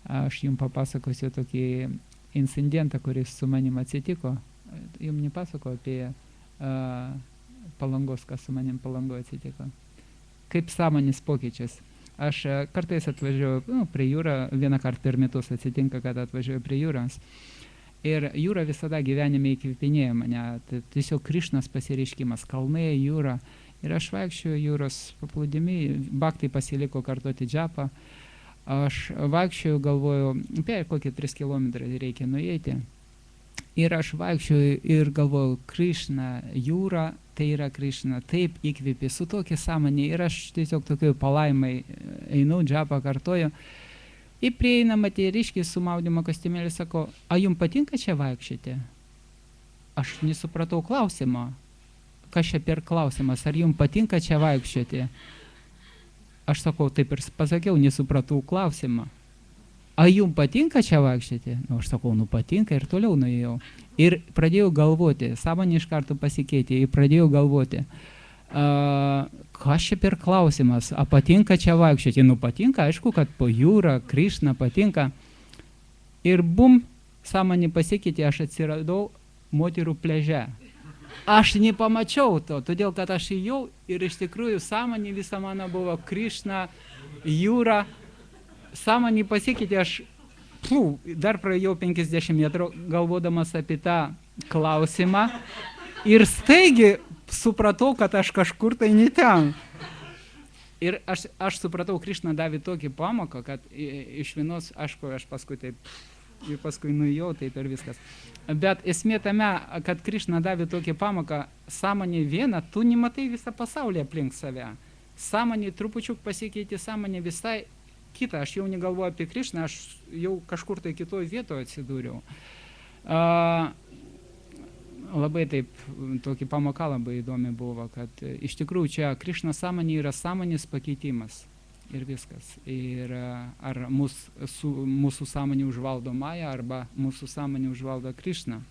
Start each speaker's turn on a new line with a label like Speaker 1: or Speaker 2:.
Speaker 1: Aš jums papasakosiu tokį incidentą, kuris su manim atsitiko. Jums nepasako apie Palangos, kas su manim Palangoje atsitiko. Kaip sąmonės pokyčius. Aš kartais atvažiuoju prie jūrą, vieną kartą per metus atsitinka, kad atvažiuoju prie jūros. Ir jūra visada gyvenime įkvėpinėja mane. Tai tiesiog Krišnos pasireiškimas, kalnai, jūra. Ir aš vaikščioju jūros paplūdimy, baktai pasiliko kartoti džapą. Aš vaikščioju, galvoju, apie kokie 3 kilometrai reikia nueiti. Ir aš vaikščioju ir galvoju, Krišna, jūra, tai yra Krišna, taip įkvėpė su tokia sąmonė. Ir aš tiesiog tokioj palaimai einu, džapą kartoju. Ir prieina moteriškė su maudymo kostiumėliu, sako, a jums patinka čia vaikščioti? Aš nesupratau klausimo. Kas čia per klausimas, ar jums patinka čia vaikščioti? Aš sakau, taip ir pasakiau, nesupratau klausimą. A jums patinka čia vaikščioti? Nu, aš sakau, nu patinka ir toliau nuėjau. Ir pradėjau galvoti, sąmonė iš karto pasikeitė, ir pradėjau galvoti, kas čia per klausimas, a patinka čia vaikščioti? Nu patinka, aišku, kad po jūrą, Krišna patinka. Ir bum, sąmonė pasikeitė, aš atsiradau moterų pliaže. Aš nepamačiau to, todėl kad aš ėjau ir iš tikrųjų sąmonė visa mano buvo Krišna, jūra. Sąmonė pasikeitė, aš dar praėjau 50 metrų galvodamas apie tą klausimą ir staigiai supratau, kad aš kažkur tai ne ten. Ir aš supratau, Krišna davė tokį pamoką, kad iš vienos, aišku, aš paskui taip, ir paskui nuėjau, taip ir viskas. Bet esmė tame, kad Krišna davė tokį pamoką, sąmonė viena, tu nematai visą pasaulį aplink save. Sąmonė trupučiuk pasikeitė, sąmonė visai kita, aš jau negalvoju apie Krišną, aš jau kažkur tai kitoj vietoje atsidūriau. Labai taip, tokį pamoką labai įdomi buvo, kad iš tikrųjų čia Krišna sąmonė yra sąmonės pakeitimas ir viskas. Ir ar mūsų sąmonė užvaldo Maja, arba mūsų sąmonė užvaldo Krišna.